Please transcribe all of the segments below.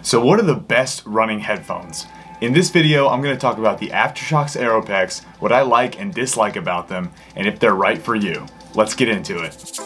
So what are the best running headphones? In this video, I'm going to talk about the Aftershokz Aeropex, what I like and dislike about them, and if they're right for you. Let's get into it.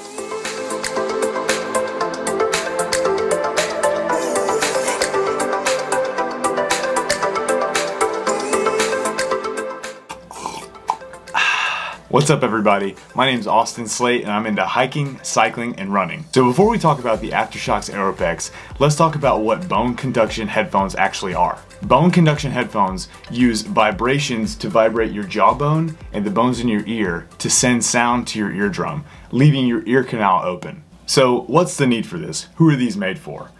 What's up everybody? My name is Austin Slate and I'm into hiking, cycling, and running. So before we talk about the Aftershokz Aeropex, let's talk about what bone conduction headphones actually are. Bone conduction headphones use vibrations to vibrate your jawbone and the bones in your ear to send sound to your eardrum, leaving your ear canal open. So what's the need for this? Who are these made for?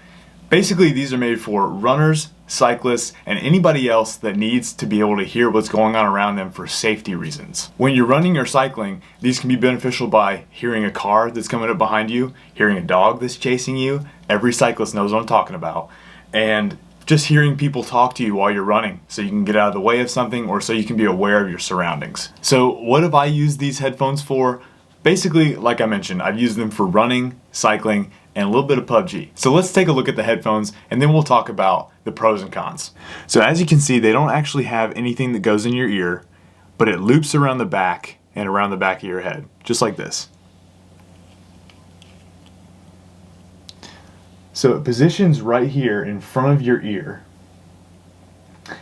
Basically, these are made for runners, cyclists, and anybody else that needs to be able to hear what's going on around them for safety reasons. When you're running or cycling, these can be beneficial by hearing a car that's coming up behind you, hearing a dog that's chasing you. Every cyclist knows what I'm talking about. And just hearing people talk to you while you're running so you can get out of the way of something or so you can be aware of your surroundings. So what have I used these headphones for? Basically, like I mentioned, I've used them for running, cycling, and a little bit of PUBG. So let's take a look at the headphones and then we'll talk about the pros and cons. So as you can see, they don't actually have anything that goes in your ear, but it loops around the back and around the back of your head, just like this. So it positions right here in front of your ear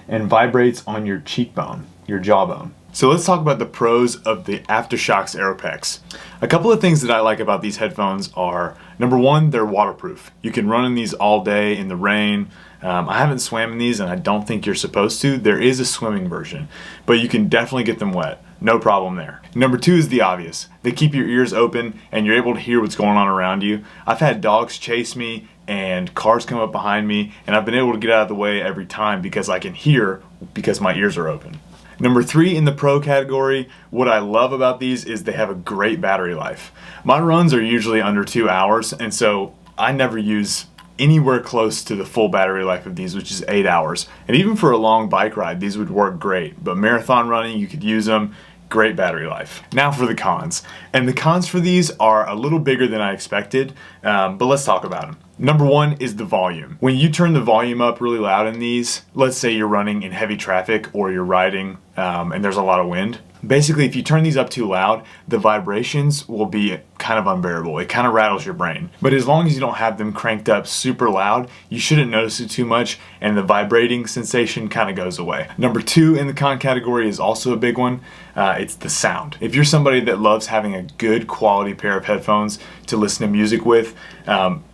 and vibrates on your cheekbone, your jawbone. So let's talk about the pros of the Aftershokz Aeropex. A couple of things that I like about these headphones are, number one, they're waterproof. You can run in these all day in the rain. I haven't swam in these and I don't think you're supposed to. There is a swimming version, but you can definitely get them wet. No problem there. Number two is the obvious. They keep your ears open and you're able to hear what's going on around you. I've had dogs chase me and cars come up behind me and I've been able to get out of the way every time because I can hear because my ears are open. Number three in the pro category, what I love about these is they have a great battery life. My runs are usually under 2 hours, and so I never use anywhere close to the full battery life of these, which is 8 hours. And even for a long bike ride, these would work great. But marathon running, you could use them. Great battery life. Now for the cons. And the cons for these are a little bigger than I expected, but let's talk about them. Number one is the volume. When you turn the volume up really loud in these, let's say you're running in heavy traffic or you're riding and there's a lot of wind. Basically, if you turn these up too loud, the vibrations will be kind of unbearable. It kind of rattles your brain. But as long as you don't have them cranked up super loud, you shouldn't notice it too much and the vibrating sensation kind of goes away. Number two in the con category is also a big one. It's the sound. If you're somebody that loves having a good quality pair of headphones to listen to music with,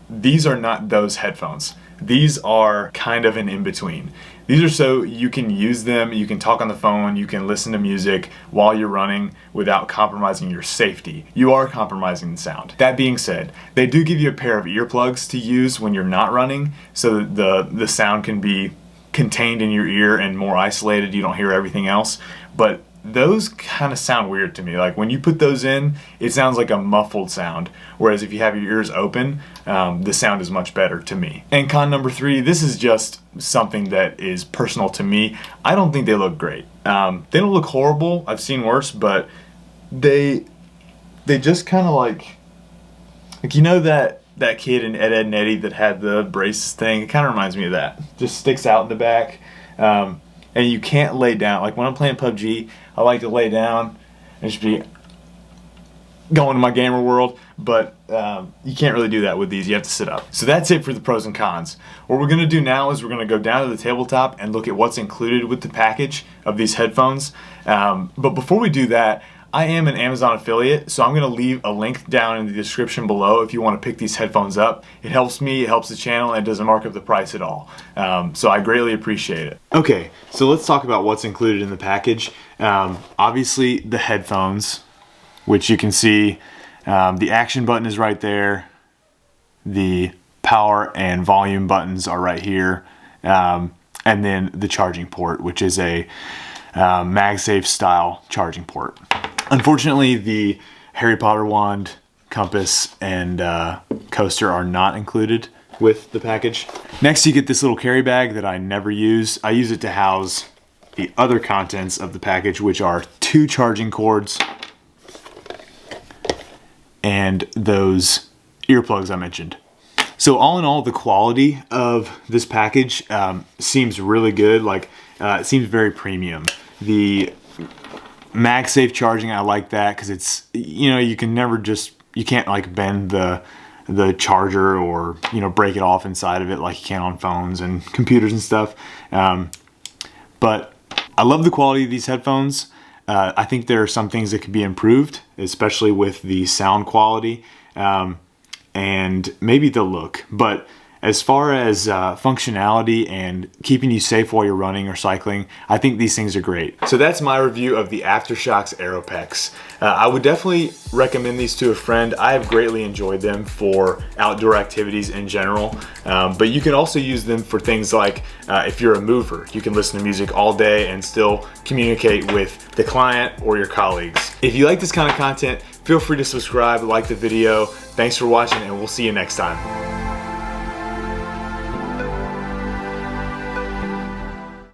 these are not those headphones. These are kind of an in-between. These are so you can use them, you can talk on the phone, you can listen to music while you're running without compromising your safety. You are compromising the sound. That being said, they do give you a pair of earplugs to use when you're not running so that the sound can be contained in your ear and more isolated, you don't hear everything else. But those kind of sound weird to me. Like when you put those in, it sounds like a muffled sound. Whereas if you have your ears open, the sound is much better to me. And con number three, this is just something that is personal to me. I don't think they look great. They don't look horrible. I've seen worse, but they just kind of like you know that kid in Ed, Edd n Eddy that had the braces thing? It kind of reminds me of that. Just sticks out in the back. And you can't lay down. Like when I'm playing PUBG, I like to lay down and just be going to my gamer world, but you can't really do that with these. You have to sit up. So that's it for the pros and cons. What we're gonna do now is we're gonna go down to the tabletop and look at what's included with the package of these headphones. But before we do that, I am an Amazon affiliate, so I'm going to leave a link down in the description below if you want to pick these headphones up. It helps me, it helps the channel, and it doesn't mark up the price at all. So I greatly appreciate it. Okay, so let's talk about what's included in the package. Obviously the headphones, which you can see the action button is right there. The power and volume buttons are right here. And then the charging port, which is a MagSafe style charging port. Unfortunately, the Harry Potter wand, compass, and coaster are not included with the package. Next, you get this little carry bag that I never use. I use it to house the other contents of the package, which are 2 charging cords and those earplugs I mentioned. So all in all, the quality of this package seems really good. Like it seems very premium. The MagSafe charging, I like that because it's, you know, you can't like bend the charger or, you know, break it off inside of it like you can on phones and computers and stuff. But I love the quality of these headphones. I think there are some things that could be improved, especially with the sound quality and maybe the look. But as far as functionality and keeping you safe while you're running or cycling, I think these things are great. So that's my review of the Aftershokz Aeropex. I would definitely recommend these to a friend. I have greatly enjoyed them for outdoor activities in general, but you can also use them for things like if you're a mover, you can listen to music all day and still communicate with the client or your colleagues. If you like this kind of content, feel free to subscribe, like the video. Thanks for watching, and we'll see you next time.